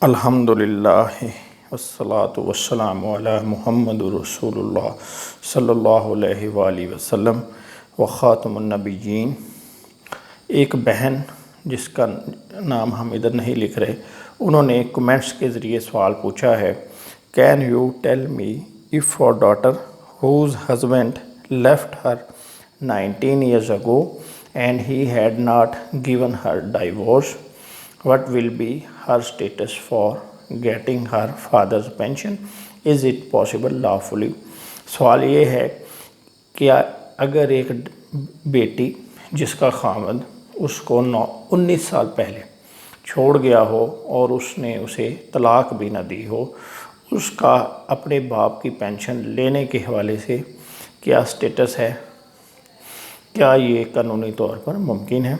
الحمدللہ والصلاة والسلام علی محمد رسول اللہ صلی اللہ علیہ وآلہ وسلم وخاتم النبیین۔ ایک بہن جس کا نام ہم ادھر نہیں لکھ رہے، انہوں نے کمنٹس کے ذریعے سوال پوچھا ہے، can you tell me if your daughter whose husband left her 19 years ago and he had not given her divorce, what will be her status for getting her father's pension? Is it possible lawfully؟ سوال یہ ہے کہ اگر ایک بیٹی جس کا خاوند اس کو 19 سال پہلے چھوڑ گیا ہو اور اس نے اسے طلاق بھی نہ دی ہو، اس کا اپنے باپ کی پینشن لینے کے حوالے سے کیا سٹیٹس ہے، کیا یہ قانونی طور پر ممکن ہے؟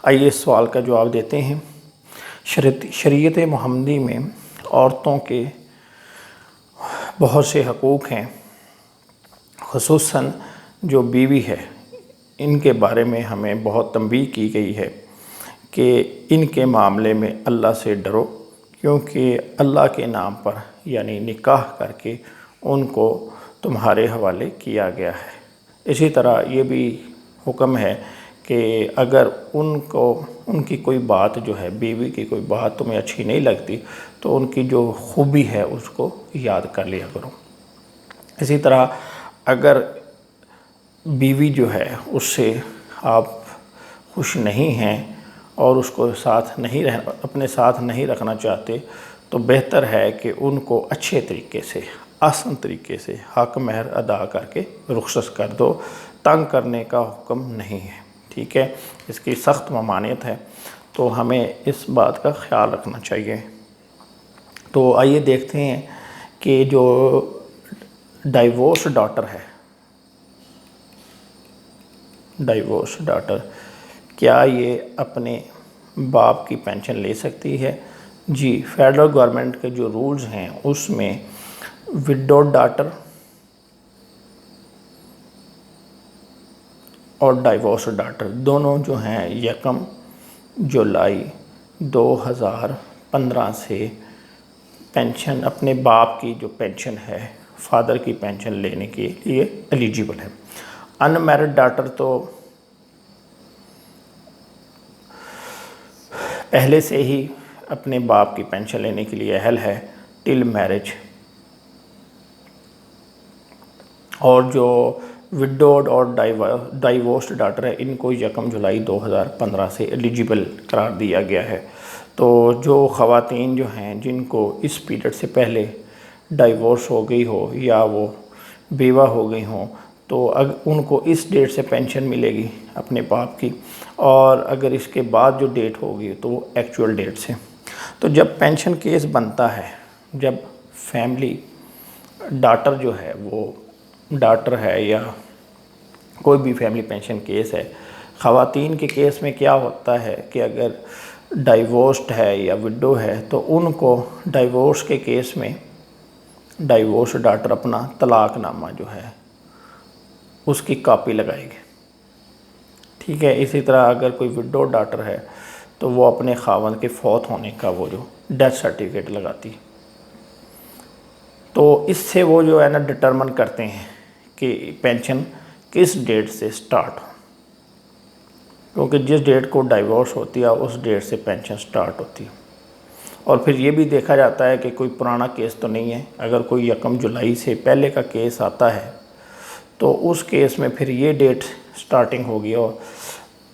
آئیے اس سوال کا جواب دیتے ہیں۔ شریعت محمدی میں عورتوں کے بہت سے حقوق ہیں، خصوصاً جو بیوی ہے ان کے بارے میں ہمیں بہت تنبیہ کی گئی ہے کہ ان کے معاملے میں اللہ سے ڈرو، کیونکہ اللہ کے نام پر یعنی نکاح کر کے ان کو تمہارے حوالے کیا گیا ہے۔ اسی طرح یہ بھی حکم ہے کہ اگر ان کی کوئی بات جو ہے، بیوی کی کوئی بات تمہیں اچھی نہیں لگتی تو ان کی جو خوبی ہے اس کو یاد کر لیا کرو۔ اسی طرح اگر بیوی جو ہے اس سے آپ خوش نہیں ہیں اور اس کو اپنے ساتھ نہیں رکھنا چاہتے تو بہتر ہے کہ ان کو اچھے طریقے سے، آسان طریقے سے حق مہر ادا کر کے رخصت کر دو۔ تنگ کرنے کا حکم نہیں ہے، ٹھیک ہے، اس کی سخت ممانعت ہے، تو ہمیں اس بات کا خیال رکھنا چاہیے۔ تو آئیے دیکھتے ہیں کہ جو ڈائیورس ڈاٹر کیا یہ اپنے باپ کی پینشن لے سکتی ہے؟ جی، فیڈرل گورنمنٹ کے جو رولز ہیں اس میں وڈو ڈاٹر اور ڈائیورس ڈاٹر دونوں جو ہیں 1 جولائی 2015 سے پینشن، اپنے باپ کی جو پینشن ہے، فادر کی پینشن لینے کے لیے ایلیجیبل ہے۔ ان میرڈ ڈاٹر تو پہلے سے ہی اپنے باپ کی پینشن لینے کے لیے اہل ہے ٹل میرج، اور جو وڈوڈ اور ڈائیورسڈ ڈاٹر ہے ان کو 1 جولائی 2015 سے ایلیجیبل قرار دیا گیا ہے۔ تو جو خواتین جو ہیں جن کو اس پیریڈ سے پہلے ڈائیورس ہو گئی ہو یا وہ بیوہ ہو گئی ہوں تو ان کو اس ڈیٹ سے پینشن ملے گی اپنے باپ کی، اور اگر اس کے بعد جو ڈیٹ ہوگی تو وہ ایکچول ڈیٹ سے۔ تو جب پینشن کیس بنتا ہے، جب فیملی ڈاٹر جو ہے وہ ڈاٹر ہے یا کوئی بھی فیملی پینشن کیس ہے، خواتین کے کیس میں کیا ہوتا ہے کہ اگر ڈائیورسڈ ہے یا وڈو ہے تو ان کو ڈائیورس کے کیس میں ڈائیورس ڈاٹر اپنا طلاق نامہ جو ہے اس کی کاپی لگائے گی، ٹھیک ہے۔ اسی طرح اگر کوئی وڈو ڈاٹر ہے تو وہ اپنے خاوند کے فوت ہونے کا وہ جو ڈیتھ سرٹیفکیٹ لگاتی، تو اس سے وہ جو ہے نا ڈٹرمن کرتے ہیں کہ پینشن کس ڈیٹ سے سٹارٹ ہو، کیونکہ جس ڈیٹ کو ڈائیورس ہوتی ہے اس ڈیٹ سے پینشن سٹارٹ ہوتی ہے۔ اور پھر یہ بھی دیکھا جاتا ہے کہ کوئی پرانا کیس تو نہیں ہے، اگر کوئی 1 جولائی سے پہلے کا کیس آتا ہے تو اس کیس میں پھر یہ ڈیٹ سٹارٹنگ ہوگی، اور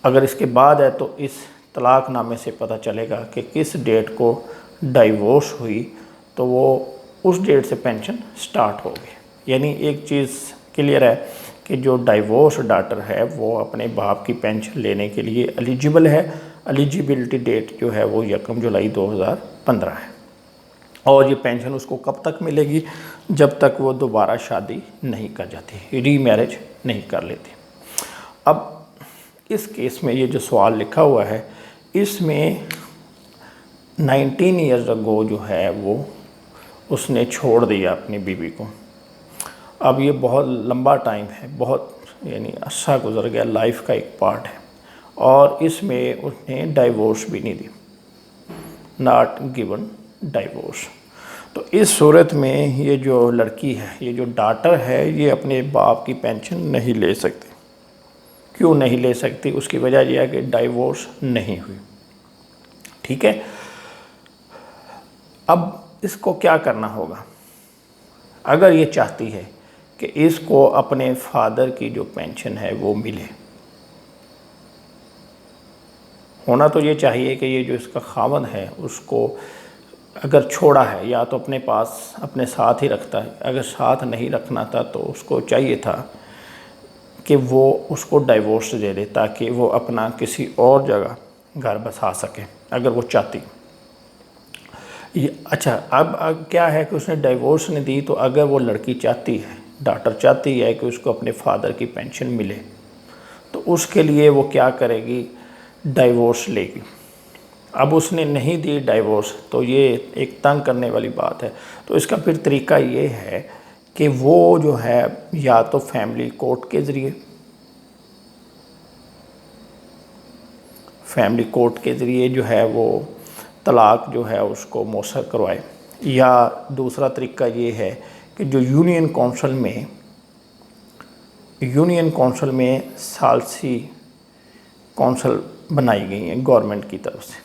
اگر اس کے بعد ہے تو اس طلاق نامے سے پتہ چلے گا کہ کس ڈیٹ کو ڈائیورس ہوئی تو وہ اس ڈیٹ سے پینشن سٹارٹ ہوگی۔ یعنی ایک چیز کلیئر ہے کہ جو ڈائیورس ڈاٹر ہے وہ اپنے باپ کی پینشن لینے کے لیے ایلیجیبل ہے۔ ایلیجیبلٹی ڈیٹ جو ہے وہ 1 جولائی 2015 ہے، اور یہ پینشن اس کو کب تک ملے گی؟ جب تک وہ دوبارہ شادی نہیں کر جاتی، ری میرج نہیں کر لیتی۔ اب اس کیس میں یہ جو سوال لکھا ہوا ہے اس میں 19 ایئرز اگو جو ہے وہ اس نے چھوڑ دیا اپنی بیوی کو۔ اب یہ بہت لمبا ٹائم ہے، بہت یعنی عرصہ گزر گیا، لائف کا ایک پارٹ ہے، اور اس میں اس نے ڈائیورس بھی نہیں دی، ناٹ گیون ڈائیورس۔ تو اس صورت میں یہ جو لڑکی ہے، یہ جو ڈاٹر ہے، یہ اپنے باپ کی پینشن نہیں لے سکتی۔ کیوں نہیں لے سکتی؟ اس کی وجہ یہ ہے کہ ڈائیورس نہیں ہوئی، ٹھیک ہے۔ اب اس کو کیا کرنا ہوگا؟ اگر یہ چاہتی ہے کہ اس کو اپنے فادر کی جو پینشن ہے وہ ملے، ہونا تو یہ چاہیے کہ یہ جو اس کا خاوند ہے اس کو اگر چھوڑا ہے یا تو اپنے پاس اپنے ساتھ ہی رکھتا ہے، اگر ساتھ نہیں رکھنا تھا تو اس کو چاہیے تھا کہ وہ اس کو ڈائیورس دے دے تاکہ وہ اپنا کسی اور جگہ گھر بسا سکے اگر وہ چاہتی۔ اچھا، اب کیا ہے کہ اس نے ڈائیورس نہیں دی، تو اگر وہ لڑکی چاہتی ہے، ڈاٹر چاہتی ہے کہ اس کو اپنے فادر کی پینشن ملے، تو اس کے لیے وہ کیا کرے گی؟ ڈائیورس لے گی۔ اب اس نے نہیں دی ڈائیورس، تو یہ ایک تنگ کرنے والی بات ہے۔ تو اس کا پھر طریقہ یہ ہے کہ وہ جو ہے یا تو فیملی کورٹ کے ذریعے جو ہے وہ طلاق جو ہے اس کو مؤثر کروائے، یا دوسرا طریقہ یہ ہے کہ جو یونین کونسل میں ثالثی کونسل بنائی گئی ہیں گورنمنٹ کی طرف سے،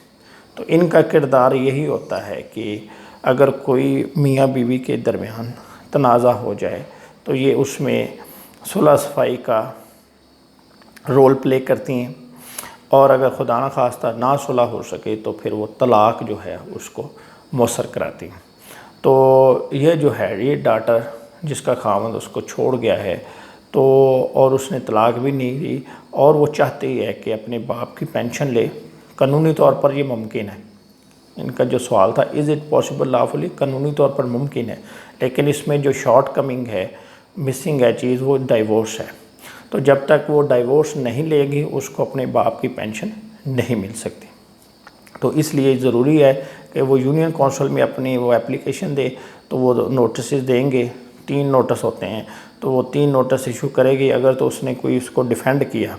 تو ان کا کردار یہی ہوتا ہے کہ اگر کوئی میاں بیوی کے درمیان تنازع ہو جائے تو یہ اس میں صلح صفائی کا رول پلے کرتی ہیں، اور اگر خدا نخواستہ نہ صلح ہو سکے تو پھر وہ طلاق جو ہے اس کو مؤثر کراتی ہیں۔ تو یہ جو ہے، یہ ڈاٹر جس کا خاوند اس کو چھوڑ گیا ہے تو اور اس نے طلاق بھی نہیں دی، اور وہ چاہتی ہے کہ اپنے باپ کی پینشن لے، قانونی طور پر یہ ممکن ہے۔ ان کا جو سوال تھا از اٹ پاسبل لافلی، قانونی طور پر ممکن ہے، لیکن اس میں جو شارٹ کمنگ ہے، مسنگ ہے چیز، وہ ڈائیورس ہے۔ تو جب تک وہ ڈائیورس نہیں لے گی اس کو اپنے باپ کی پینشن نہیں مل سکتی۔ تو اس لیے ضروری ہے کہ وہ یونین کونسل میں اپنی وہ اپلیکیشن دے، تو وہ نوٹسز دیں گے، 3 نوٹس ہوتے ہیں، تو وہ 3 نوٹس ایشو کرے گی۔ اگر تو اس نے کوئی اس کو ڈیفینڈ کیا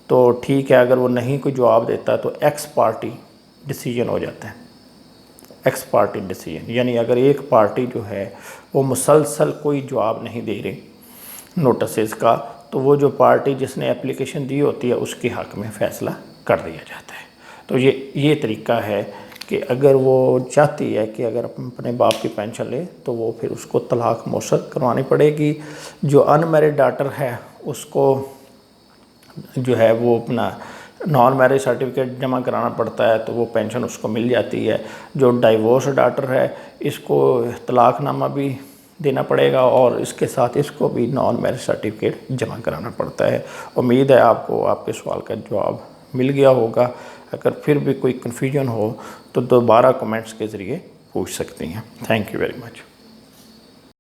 تو ٹھیک ہے، اگر وہ نہیں کوئی جواب دیتا تو ایکس پارٹی ڈیسیجن ہو جاتا ہے۔ ایکس پارٹی ڈیسیجن یعنی اگر ایک پارٹی جو ہے وہ مسلسل کوئی جواب نہیں دے رہی نوٹسز کا، تو وہ جو پارٹی جس نے اپلیکیشن دی ہوتی ہے اس کے حق میں فیصلہ کر دیا جاتا ہے۔ تو یہ طریقہ ہے کہ اگر وہ چاہتی ہے کہ اگر اپنے باپ کی پینشن لے تو وہ پھر اس کو طلاق مؤثر کروانی پڑے گی۔ جو ان میرڈ ڈاٹر ہے اس کو جو ہے وہ اپنا نان میرج سرٹیفکیٹ جمع کرانا پڑتا ہے، تو وہ پینشن اس کو مل جاتی ہے۔ جو ڈائیورس ڈاٹر ہے اس کو طلاق نامہ بھی دینا پڑے گا، اور اس کے ساتھ اس کو بھی نان میرج سرٹیفکیٹ جمع کرانا پڑتا ہے۔ امید ہے آپ کو آپ کے سوال کا جواب مل گیا ہوگا۔ اگر پھر بھی کوئی کنفیوژن ہو تو دوبارہ کمنٹس کے ذریعے پوچھ سکتی ہیں۔ Thank you very much.